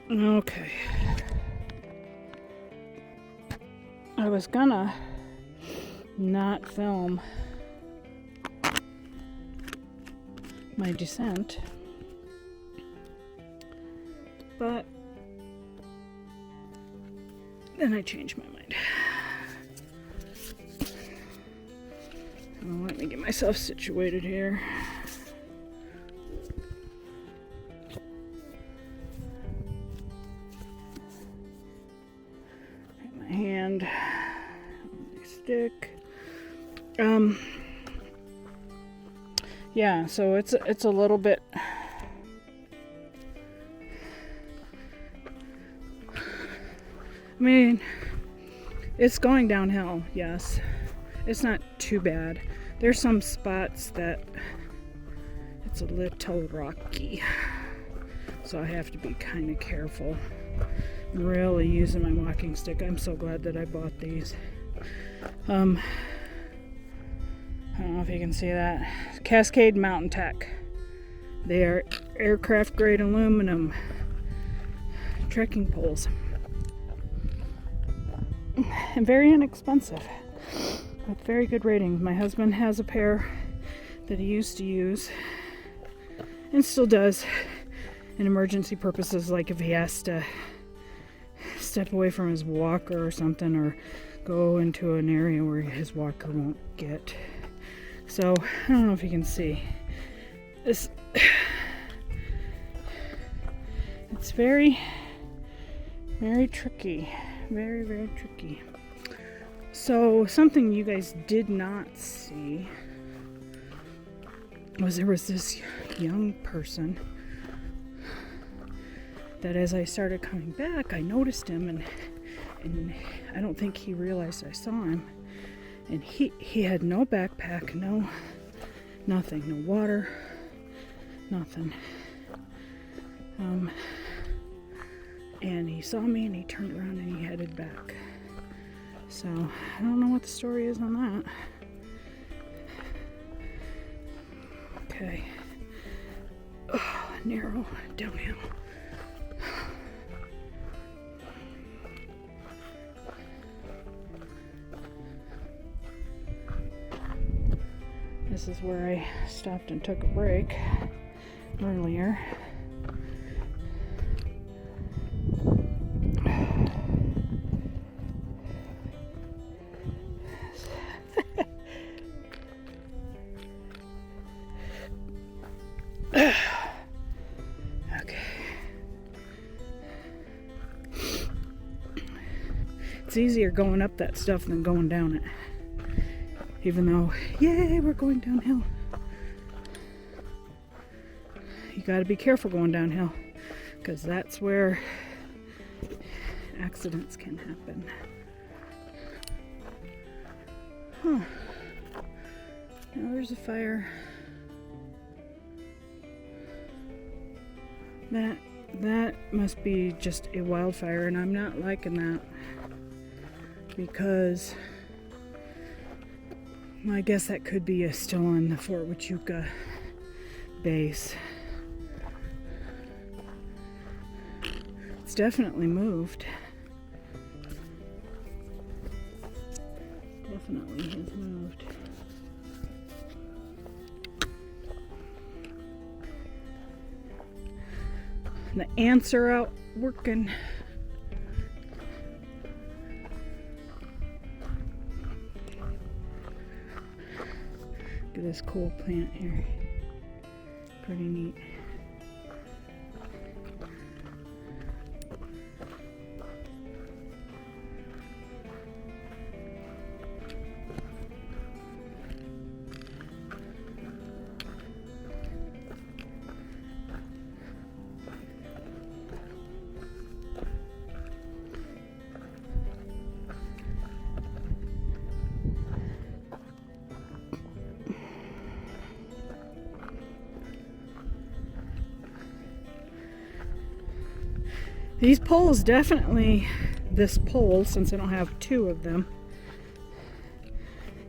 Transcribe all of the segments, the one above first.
Okay. I was gonna not film my descent, but then I changed my mind. Well, let me get myself situated here. Get my hand on my stick. Yeah, so it's a little bit. I mean, it's going downhill, yes. It's not too bad. There's some spots that it's a little rocky, so I have to be kind of careful. I'm really using my walking stick. I'm so glad that I bought these. I don't know if you can see that. Cascade Mountain Tech. They are aircraft grade aluminum trekking poles. And very inexpensive, with very good ratings. My husband has a pair that he used to use and still does in emergency purposes, like if he has to step away from his walker or something, or go into an area where his walker won't get. So I don't know if you can see this. It's very, very tricky. Very, very tricky. So something you guys did not see was there was this young person that as I started coming back, I noticed him, and I don't think he realized I saw him. And he had no backpack, nothing, no water, nothing. And he saw me and he turned around and he headed back. So I don't know what the story is on that. Okay. Oh, narrow downhill. This is where I stopped and took a break earlier. Okay. It's easier going up that stuff than going down it. Even though, yay, we're going downhill. You gotta be careful going downhill, because that's where accidents can happen. Huh. Now there's a fire. That must be just a wildfire, and I'm not liking that, because I guess that could be still on the Fort Huachuca base. It's definitely moved. Definitely has moved. The ants are out working. Look at this cool plant here. Pretty neat. These poles definitely, this pole, since I don't have two of them,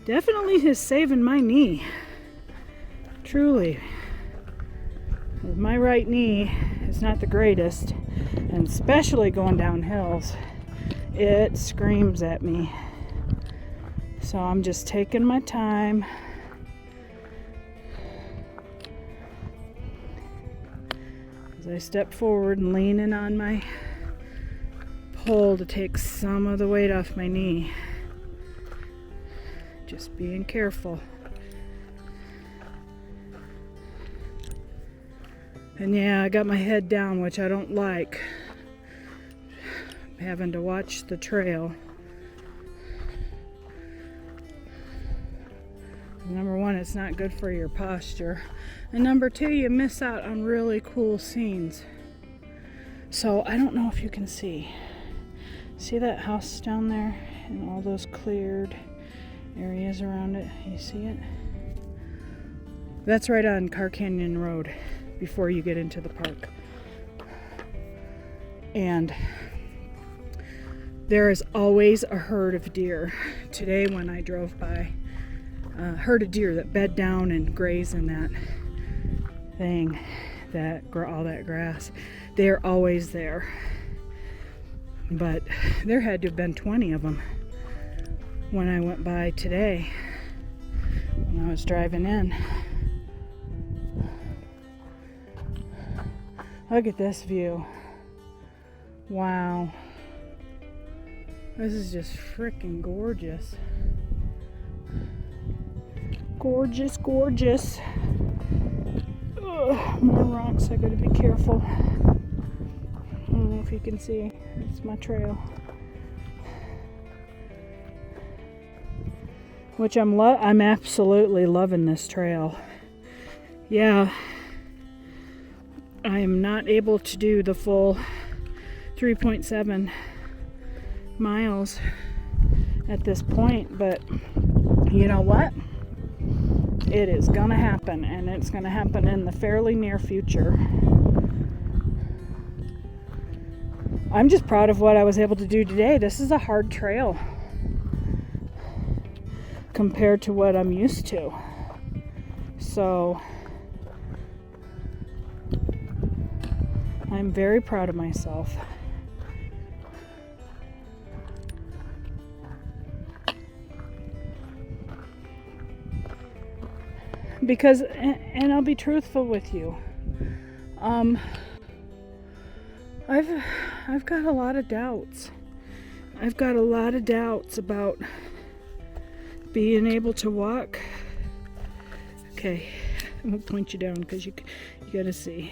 definitely is saving my knee. Truly. My right knee It's not the greatest, and especially going down hills, it screams at me. So I'm just taking my time. As I step forward and leaning on my pole to take some of the weight off my knee. Just being careful. And yeah, I got my head down, which I don't like. Having to watch the trail. Number one, it's not good for your posture. And number two, you miss out on really cool scenes. So I don't know if you can see. See that house down there and all those cleared areas around it? You see it? That's right on Carr Canyon Road before you get into the park. And there is always a herd of deer. Today when I drove by, a herd of deer that bed down and graze in that thing, all that grass. They're always there. But there had to have been 20 of them when I went by today, when I was driving in. Look at this view. Wow. This is just freaking gorgeous. Gorgeous, gorgeous. Ugh, more rocks, I gotta be careful. I don't know if you can see. It's my trail. Which I'm absolutely loving this trail. Yeah. I am not able to do the full 3.7 miles at this point, but you know what? It is gonna happen, and it's gonna happen in the fairly near future. I'm just proud of what I was able to do today. This is a hard trail compared to what I'm used to. So I'm very proud of myself. Because, and I'll be truthful with you, I've got a lot of doubts. I've got a lot of doubts about being able to walk. Okay, I'm gonna point you down because you gotta see.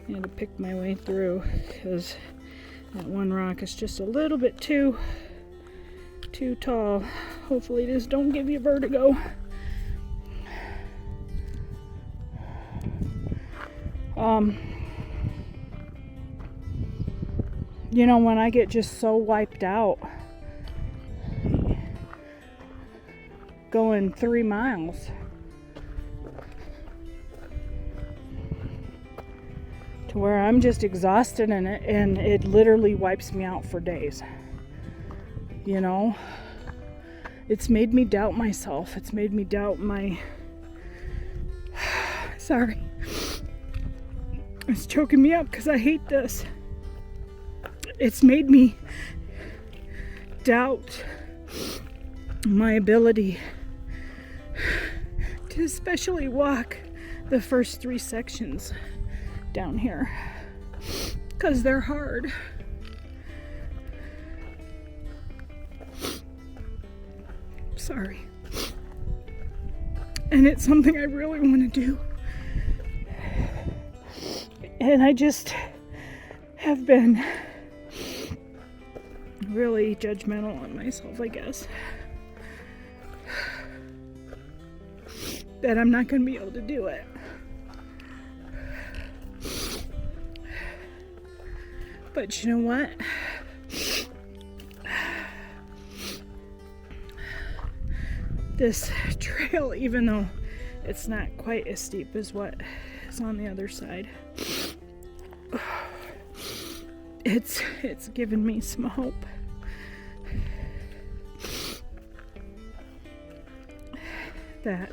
I had to pick my way through because that one rock is just a little bit too tall. Hopefully this don't give you vertigo. You know, when I get just so wiped out going 3 miles, to where I'm just exhausted and it literally wipes me out for days. You know, it's made me doubt myself. It's made me doubt my sorry. It's choking me up because I hate this. It's made me doubt my ability to especially walk the first 3 sections down here because they're hard. Sorry. And it's something I really want to do. And I just have been really judgmental on myself, I guess. That I'm not going to be able to do it. But you know what? This trail, even though it's not quite as steep as what is on the other side, it's given me some hope. That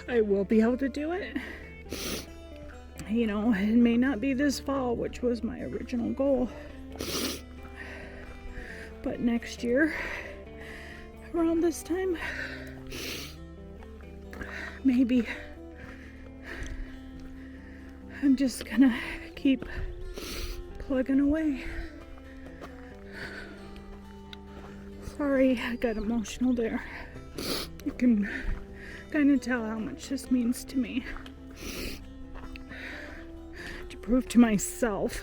I will be able to do it. You know, it may not be this fall, which was my original goal, but next year around this time, maybe. I'm just gonna keep plugging away. Sorry, I got emotional there. You can kind of tell how much this means to me. To prove to myself.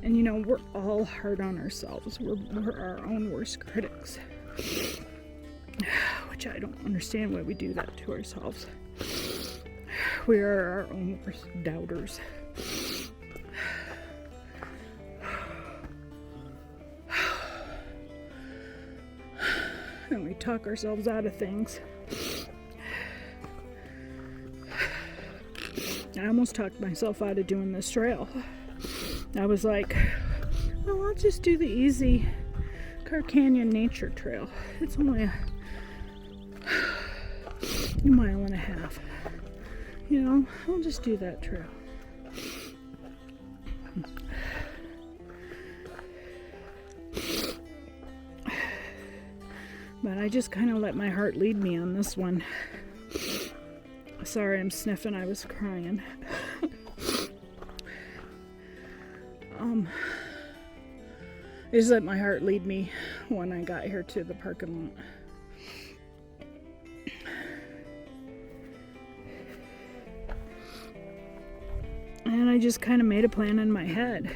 And you know, we're all hard on ourselves. We're our own worst critics. Which I don't understand why we do that to ourselves. We are our own worst doubters. And we talk ourselves out of things. I almost talked myself out of doing this trail. I was like, oh, I'll just do the easy Carr Canyon Nature Trail. It's only a mile and a half. You know, I'll just do that trail. But I just kind of let my heart lead me on this one. Sorry, I'm sniffing. I was crying. I just let my heart lead me when I got here to the parking lot. And I just kind of made a plan in my head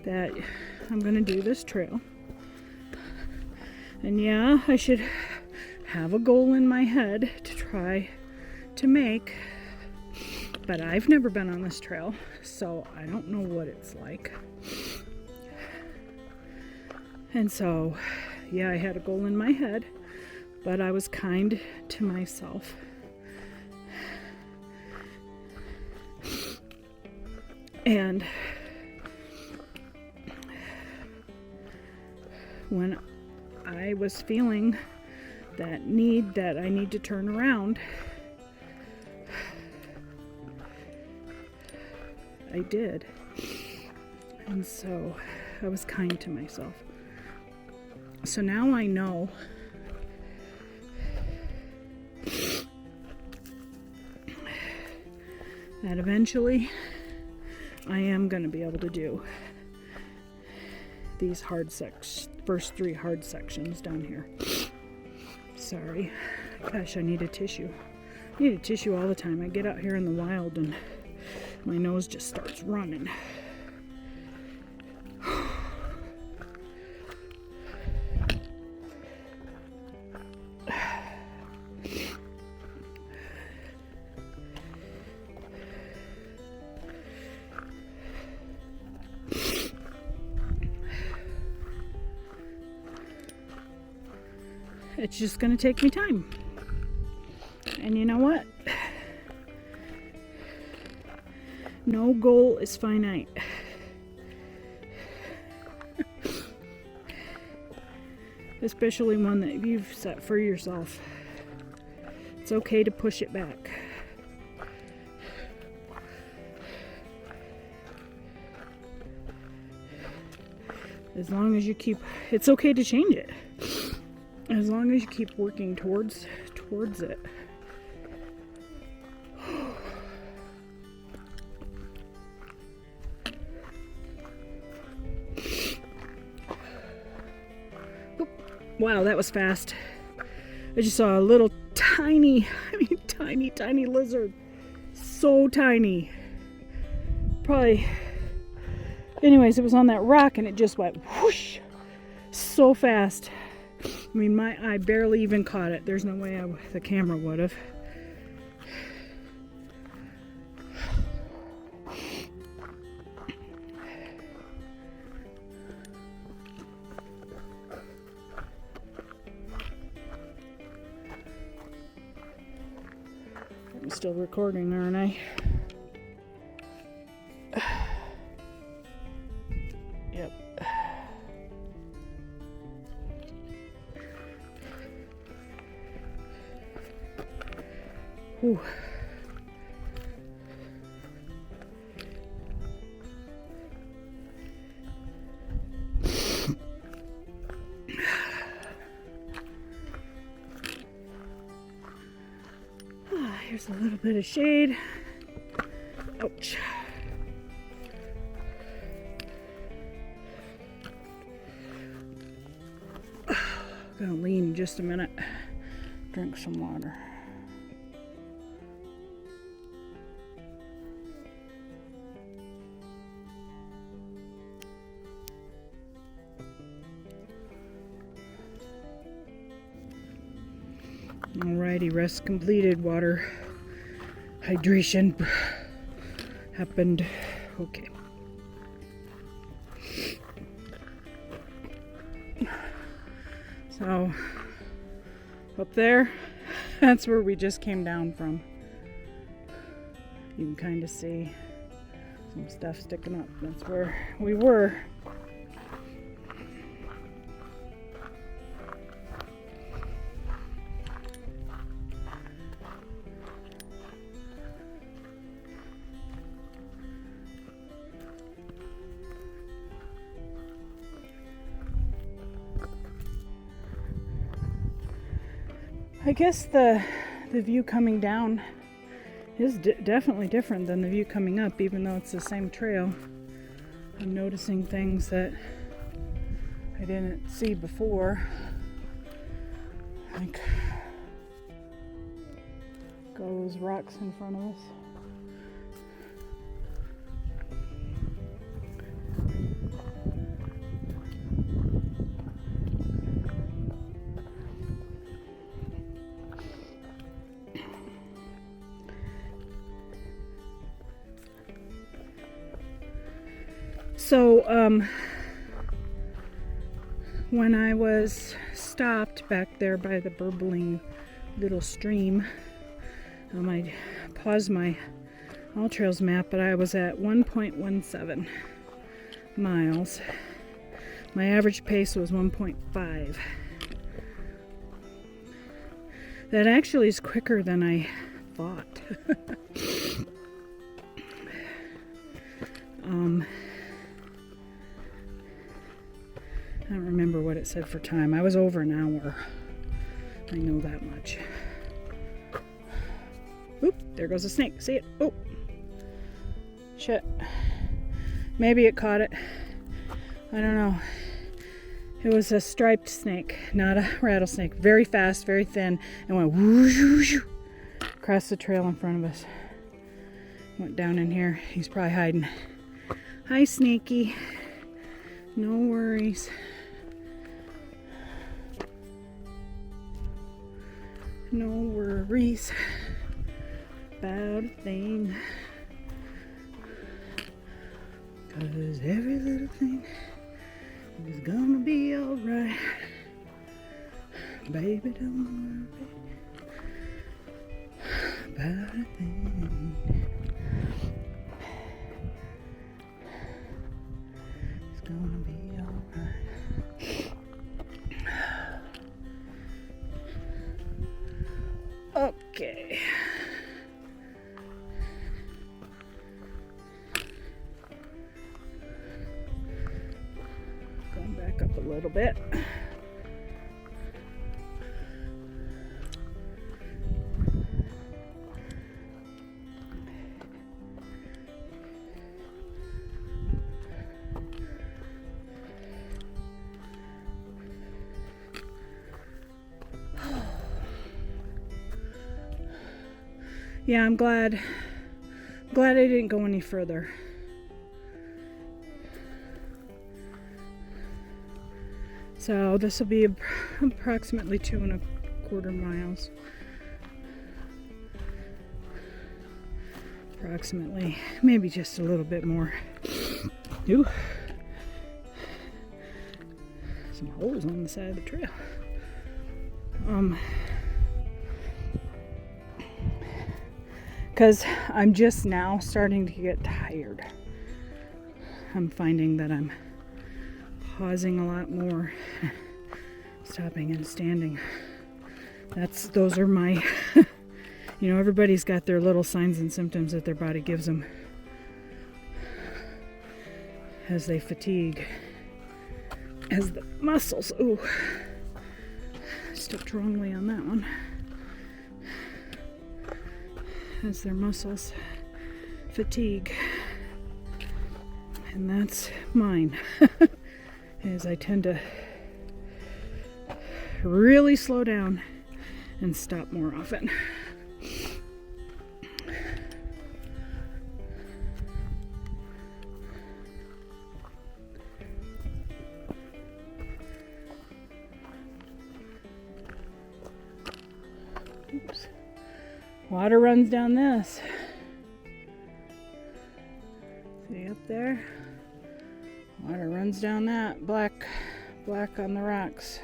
that I'm going to do this trail. And yeah, I should have a goal in my head to try to make. But I've never been on this trail, so I don't know what it's like. And so, yeah, I had a goal in my head, but I was kind to myself. And when I was feeling that need that I need to turn around, I did. And so I was kind to myself. So now I know that eventually I am going to be able to do these first 3 hard sections down here. Sorry. Gosh, I need a tissue. I need a tissue all the time. I get out here in the wild and my nose just starts running. It's just going to take me time. And you know what? No goal is finite. Especially one that you've set for yourself. It's okay to push it back. As long as you keep, it's okay to change it. As long as you keep working towards it. Wow, that was fast. I just saw a little tiny lizard. So tiny. Probably. Anyways, it was on that rock and it just went whoosh. So fast. I mean, my eye barely even caught it. There's no way the camera would have. I'm still recording, aren't I? Yep. Whew. Here's a little bit of shade. Ouch. Gonna lean just a minute. Drink some water. Alrighty, rest completed. Water hydration happened. Okay. So up there, that's where we just came down from. You can kind of see some stuff sticking up. That's where we were. I guess the view coming down is definitely different than the view coming up, even though it's the same trail. I'm noticing things that I didn't see before. Like all those rocks in front of us. So, when I was stopped back there by the burbling little stream, I paused my All Trails map, but I was at 1.17 miles. My average pace was 1.5. That actually is quicker than I thought. I don't remember what it said for time. I was over an hour. I know that much. Oop, there goes a snake. See it? Oh, shit. Maybe it caught it. I don't know. It was a striped snake, not a rattlesnake. Very fast, very thin, and went whoosh, whoosh, whoosh, across the trail in front of us. Went down in here. He's probably hiding. Hi, Sneaky. No worries. No worries about a thing. 'Cause every little thing is gonna be alright. Baby, don't worry about a thing. It's gonna be alright. Okay. Going back up a little bit. Yeah, I'm glad I didn't go any further. So this will be approximately 2.25 miles. Approximately, maybe just a little bit more. Ooh. Some holes on the side of the trail. Because I'm just now starting to get tired. I'm finding that I'm pausing a lot more, stopping and standing. Those are my You know, everybody's got their little signs and symptoms that their body gives them as they fatigue, as the muscles, ooh, stepped wrongly on that one, as their muscles fatigue. And that's mine, is I tend to really slow down and stop more often. Oops. Water runs down this. See up there? Water runs down that. Black on the rocks.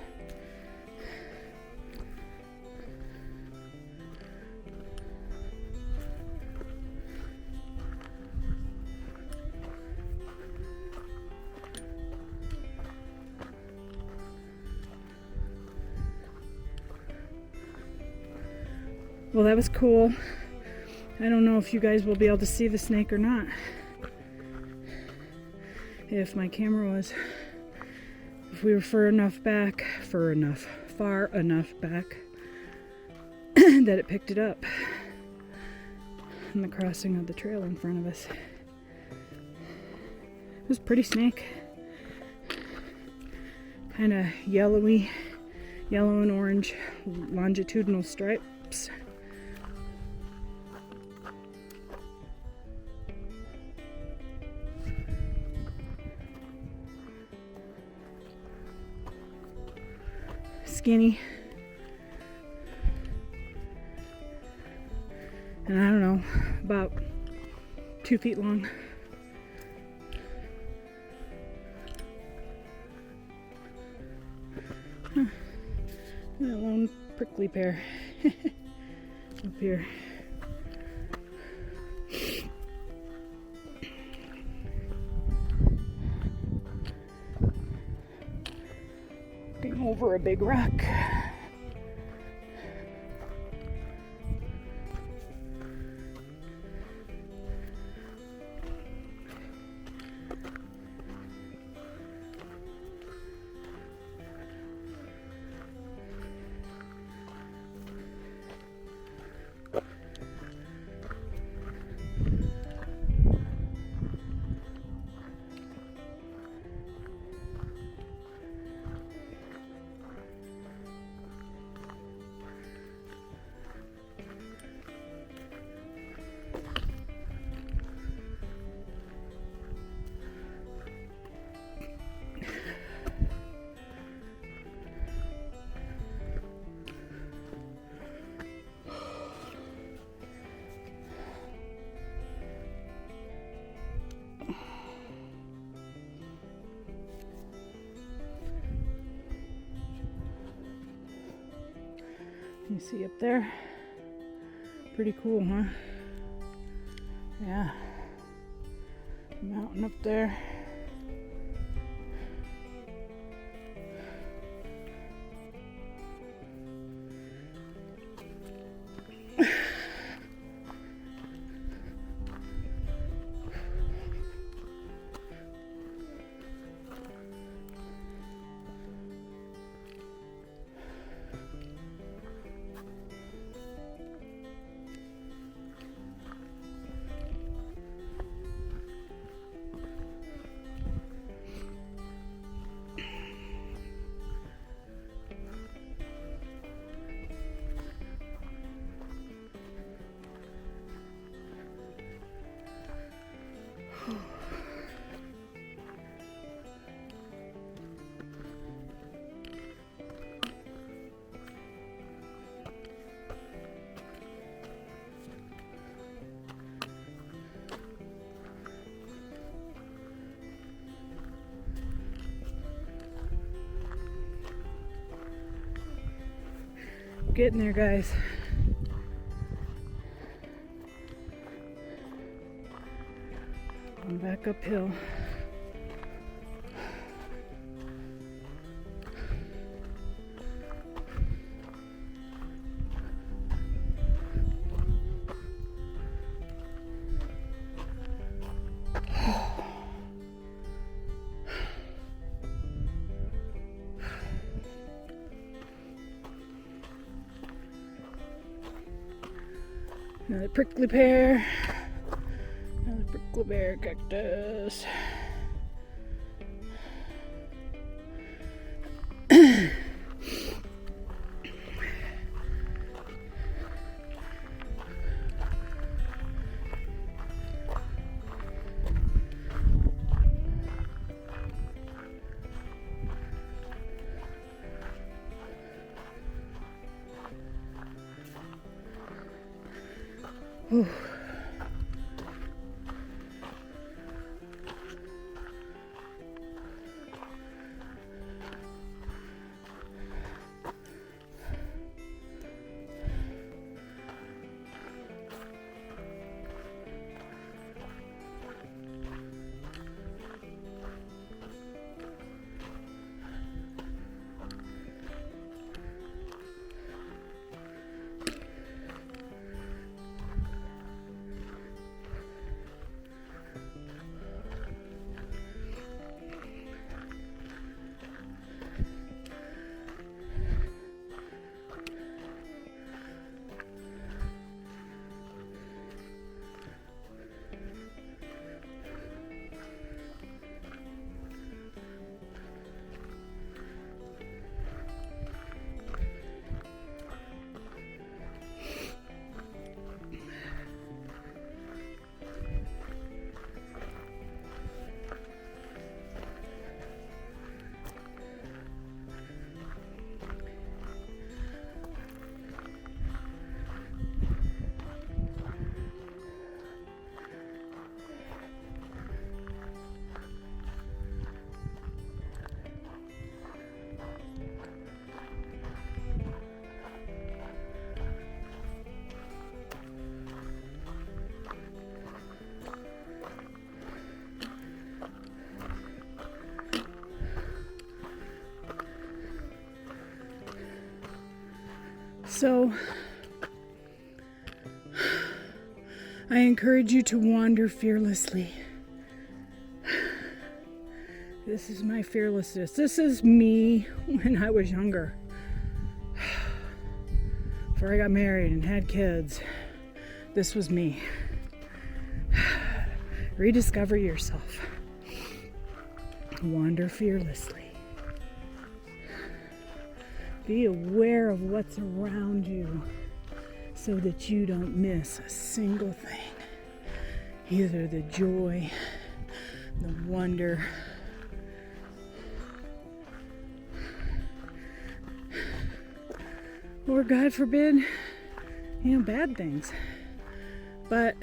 Well, that was cool. I don't know if you guys will be able to see the snake or not. If my camera was, if we were far enough back that it picked it up in the crossing of the trail in front of us. It was a pretty snake. Kind of yellow and orange longitudinal stripes. Skinny, and I don't know, about 2 feet long. Huh. That lone prickly pear up here. Over a big rock. You see up there? Pretty cool, huh? Yeah. Mountain up there. Getting there, guys. I'm back uphill. Another prickly pear. Another prickly pear cactus. Ooh. So, I encourage you to wander fearlessly. This is my fearlessness. This is me when I was younger. Before I got married and had kids, this was me. Rediscover yourself. Wander fearlessly. Be aware of what's around you so that you don't miss a single thing. Either the joy, the wonder, or God forbid, bad things. But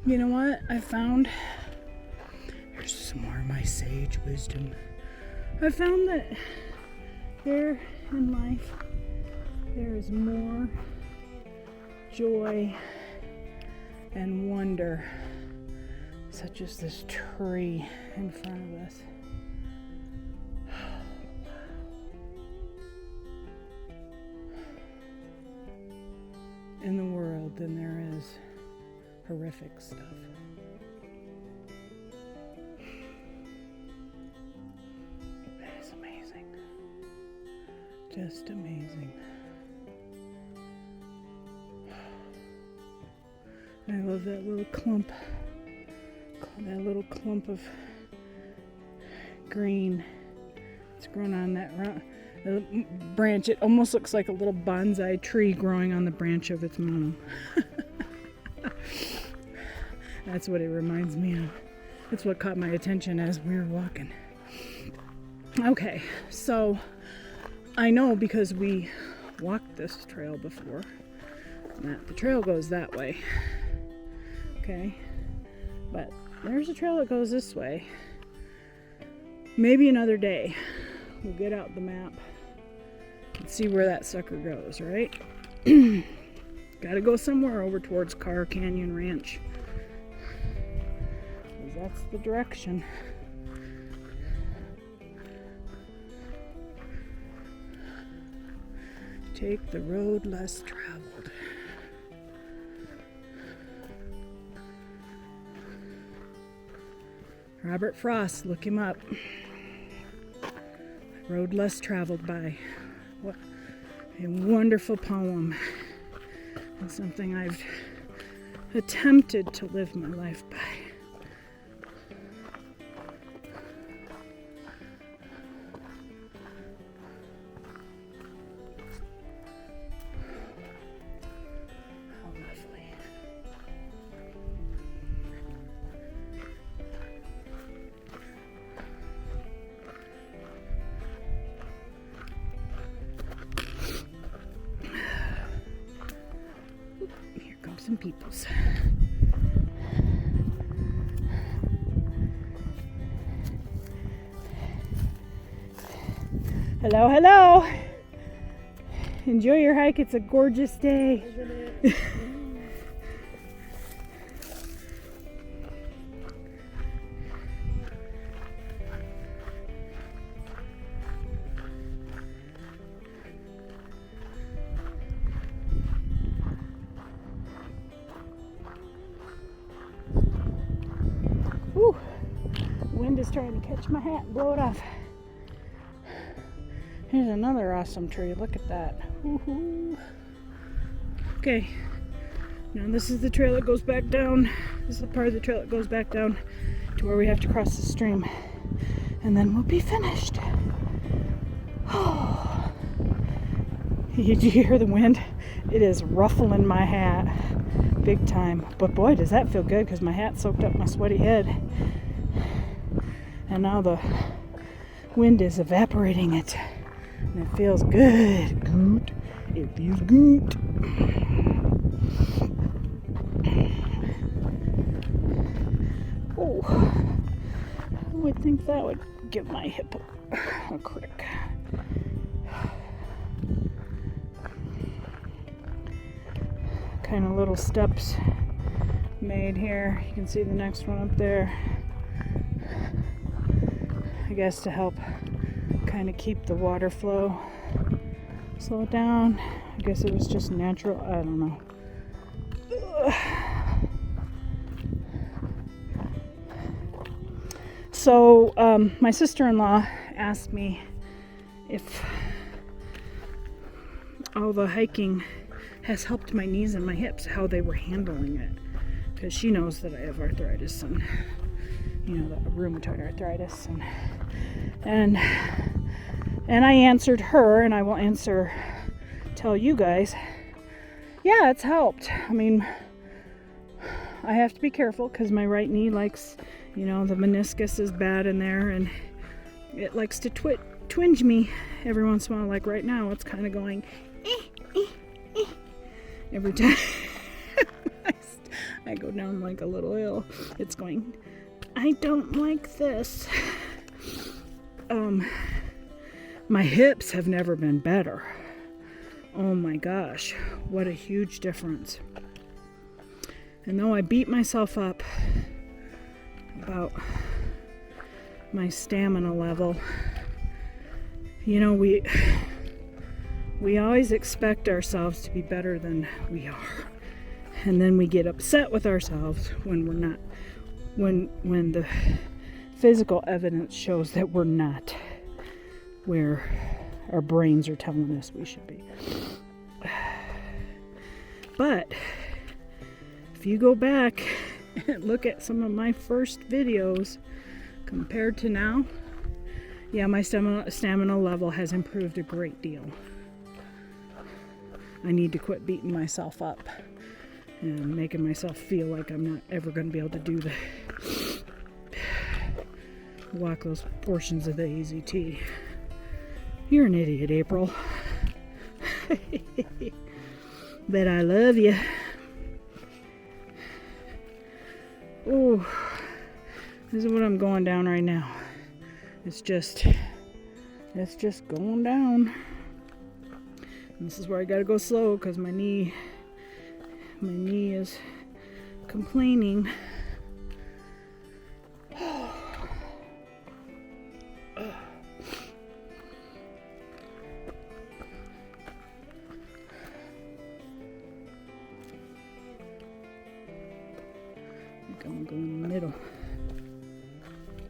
you know what I found? Here's some more of my sage wisdom. I found that there in life, there is more joy and wonder, such as this tree in front of us. In the world than there is horrific stuff. That is amazing. Just amazing. I love that little clump of green. It's grown on that branch. It almost looks like a little bonsai tree growing on the branch of its mom. That's what it reminds me of. That's what caught my attention as we were walking. Okay, so I know because we walked this trail before that the trail goes that way. Okay, but there's a trail that goes this way. Maybe another day we'll get out the map and see where that sucker goes, right? Gotta go somewhere over towards Carr Canyon Ranch, because that's the direction. Take the road less traveled. Robert Frost, look him up. Road less traveled by. What a wonderful poem. and something I've attempted to live my life by. How lovely. Here come some peoples. Hello, hello. Enjoy your hike. It's a gorgeous day. Isn't it? Whew. The wind is trying to catch my hat and blow it off. Here's another awesome tree. Look at that. Woohoo. Okay. Now this is the trail that goes back down. This is the part of the trail that goes back down to where we have to cross the stream. And then we'll be finished. Oh. Did you hear the wind? It is ruffling my hat big time. But boy, does that feel good, because my hat soaked up my sweaty head. And now the wind is evaporating it. And it feels good. Good. It feels good. Oh, I would think that would give my hip a crick. Kind of little steps made here. You can see the next one up there. I guess to help kind of keep the water flow, slow it down. I guess it was just natural. I don't know. So my sister-in-law asked me if all the hiking has helped my knees and my hips, how they were handling it, because she knows that I have arthritis and, you know, the rheumatoid arthritis, and I answered her, and I will tell you guys, yeah, it's helped. I mean, I have to be careful because my right knee likes, you know, the meniscus is bad in there, and it likes to twinge me every once in a while. Like right now, it's kind of going every time I go down like a little hill. It's going, I don't like this. My hips have never been better. Oh my gosh, what a huge difference. And though I beat myself up about my stamina level, you know, we always expect ourselves to be better than we are. And then we get upset with ourselves when we're not, when the physical evidence shows that we're not where our brains are telling us we should be. But if you go back and look at some of my first videos compared to now, yeah, my stamina level has improved a great deal. I need to quit beating myself up and making myself feel like I'm not ever going to be able to walk those portions of the AZT. You're an idiot, April. But I love you. Oh, this is what I'm going down right now. It's just going down. And this is where I gotta go slow because my knee is complaining. I'm going to go in the middle.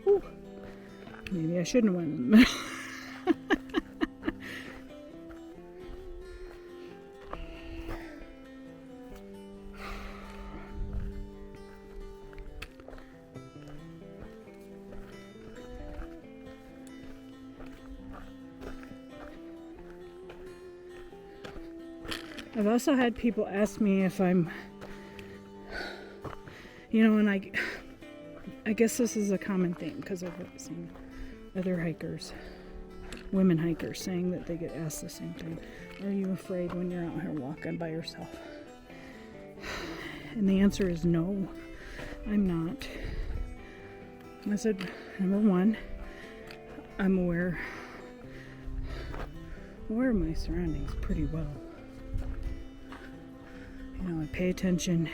Ooh. Maybe I shouldn't have went in the middle. I've also had people ask me if I'm, and I guess this is a common thing because I've seen other hikers, women hikers, saying that they get asked the same thing. Are you afraid when you're out here walking by yourself? And the answer is no, I'm not. I said, number one, I'm aware of my surroundings pretty well. I pay attention.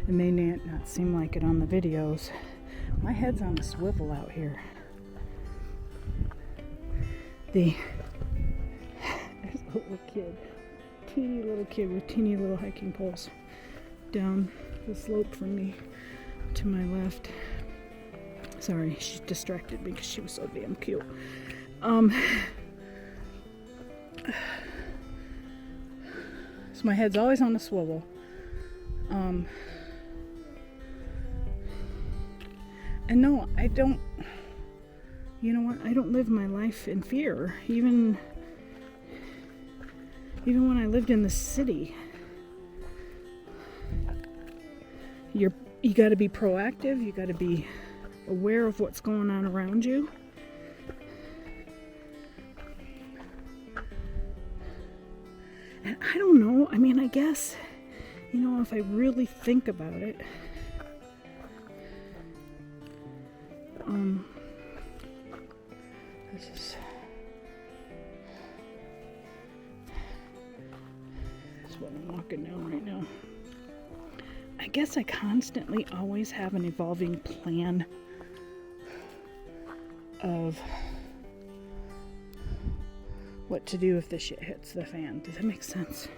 It may not seem like it on the videos. My head's on a swivel out here. There's a little kid, teeny little kid with teeny little hiking poles down the slope from me to my left. Sorry, she distracted me because she was so damn cute. So my head's always on a swivel. And no, I don't, I don't live my life in fear. Even when I lived in the city, you got to be proactive. You got to be aware of what's going on around you. And I don't know. I mean, I guess, if I really think about it, this is what I'm walking down right now. I guess I constantly always have an evolving plan of what to do if the shit hits the fan. Does that make sense?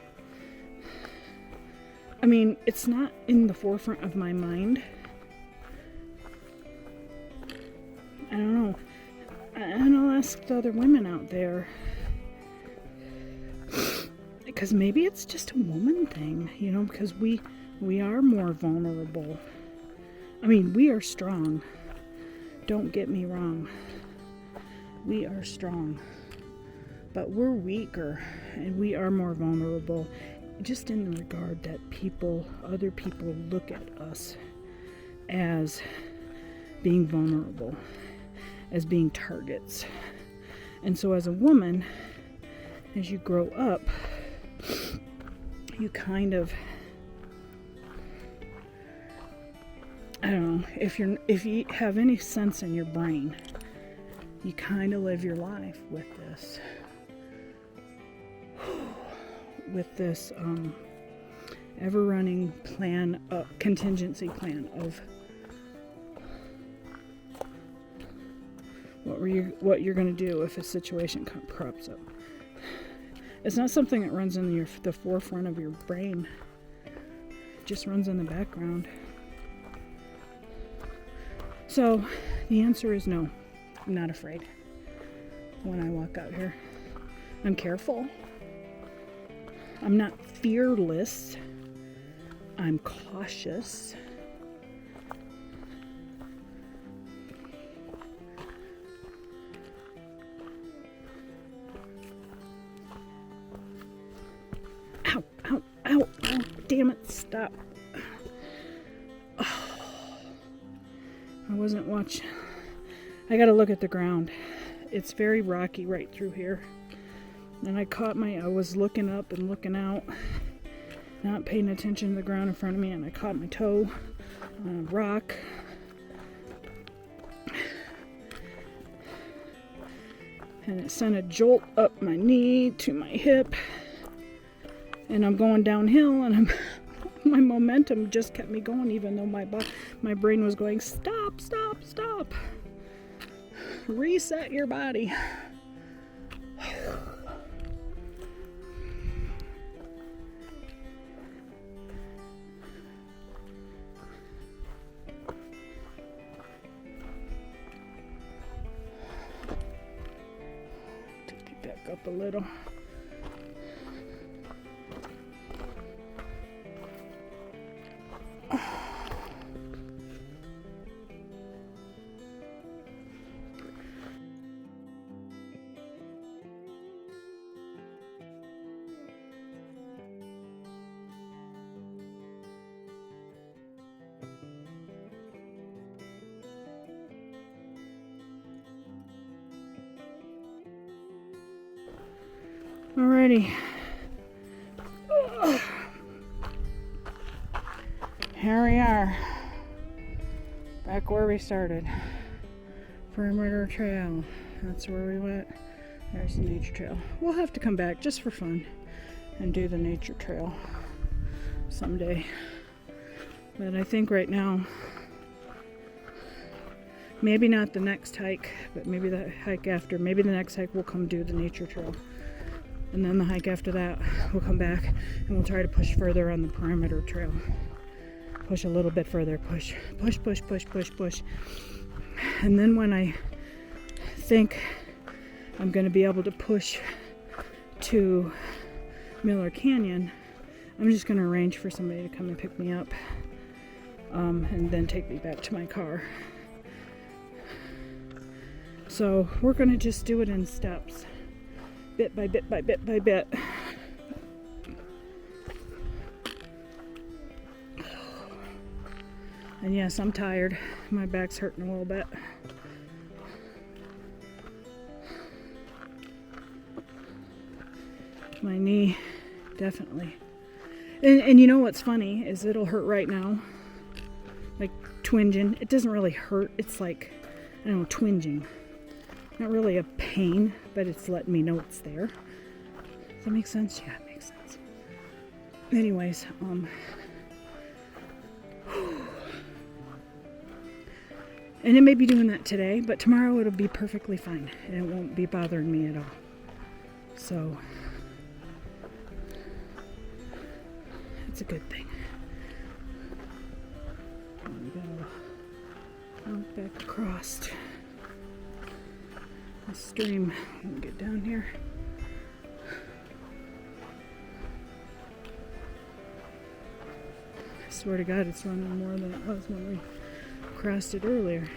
I mean, it's not in the forefront of my mind. I don't know. And I'll ask the other women out there, because maybe it's just a woman thing, because we are more vulnerable. I mean, we are strong. Don't get me wrong. We are strong. But we're weaker and we are more vulnerable, just in the regard that other people look at us as being vulnerable, as being targets. And so as a woman, as you grow up, you kind of, I don't know, if you have any sense in your brain, you kind of live your life with this ever-running plan, contingency plan of what you're going to do if a situation crops up. It's not something that runs in the forefront of your brain. It just runs in the background. So the answer is no. I'm not afraid when I walk out here. I'm careful. I'm not fearless. I'm cautious. Ow, ow, ow, ow, damn it, stop. Oh, I wasn't watching. I gotta look at the ground. It's very rocky right through here. And I was looking up and looking out, not paying attention to the ground in front of me, and I caught my toe on a rock. And it sent a jolt up my knee to my hip. And I'm going downhill, and my momentum just kept me going, even though my brain was going, stop, stop, stop. Reset your body. Take it back up a little. Alrighty. Here we are. Back where we started. Perimeter Trail. That's where we went. There's the nature trail. We'll have to come back just for fun and do the nature trail someday. But I think right now, maybe not the next hike, but maybe the hike after. Maybe the next hike we'll come do the nature trail. And then the hike after that, we'll come back and we'll try to push further on the perimeter trail. Push a little bit further. Push, push, push, push, push, push. And then when I think I'm going to be able to push to Miller Canyon, I'm just going to arrange for somebody to come and pick me up and then take me back to my car. So we're going to just do it in steps, bit by bit by bit by bit. And yes, I'm tired. My back's hurting a little bit. My knee, definitely. And you know what's funny is it'll hurt right now. Like twinging. It doesn't really hurt. It's like, I don't know, twinging. Not really a pain, but it's letting me know it's there. Does that make sense? Yeah, it makes sense. Anyways, and it may be doing that today, but tomorrow it'll be perfectly fine. And it won't be bothering me at all. So, it's a good thing. We gotta walk back across the stream and get down here. I swear to God, it's running more than it was when we crossed it earlier.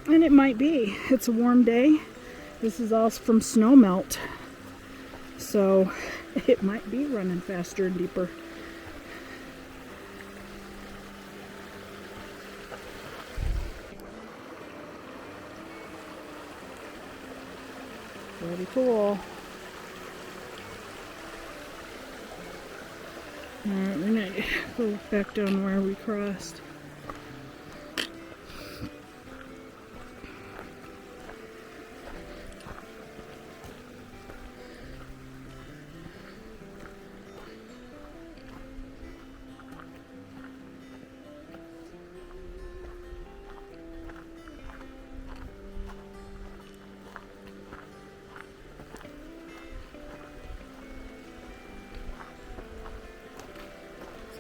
And it might be. It's a warm day. This is all from snow melt. So it might be running faster and deeper. Pretty cool. Alright, we're gonna go back down where we crossed.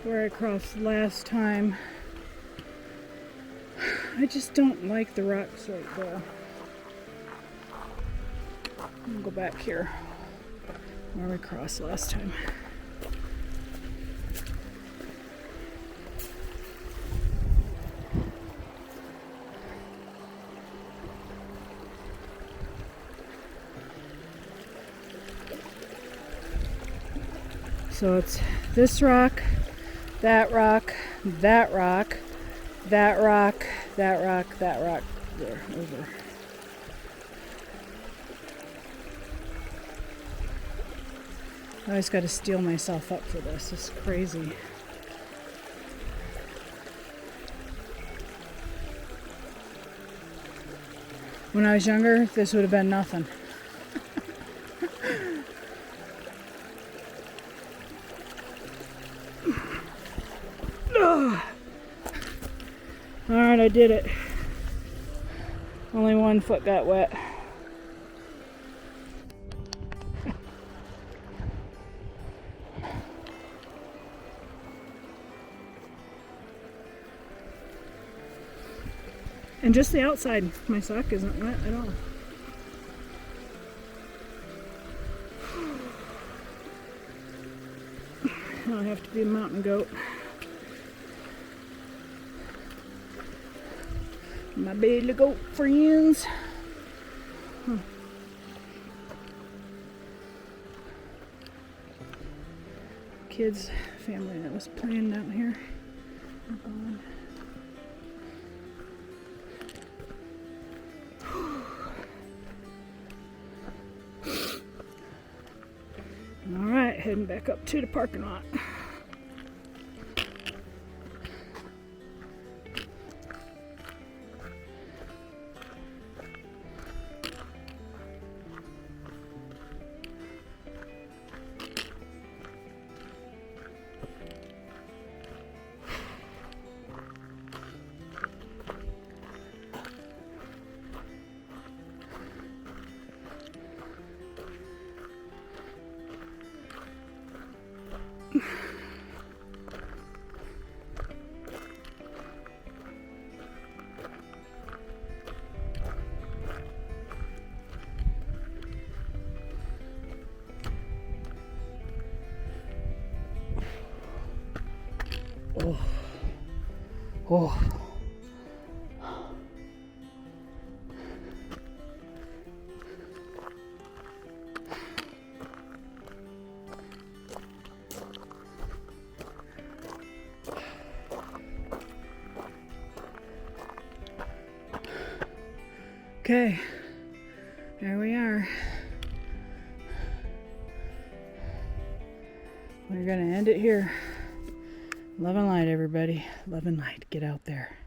Where I crossed last time. I just don't like the rocks right there. I'll go back here where we crossed last time. So it's this rock, that rock, that rock, that rock, that rock, that rock, there, over. I always got to steel myself up for this. It's crazy. When I was younger, this would have been nothing. Alright, I did it. Only one foot got wet. And just the outside, my sock isn't wet at all. Now I have to be a mountain goat. My baby goat friends. Oh, kids' family that was playing down here. All right, heading back up to the parking lot. Oh. Oh. Okay, there we are. We're gonna end it here. Love and light, everybody. Love and light. Get out there.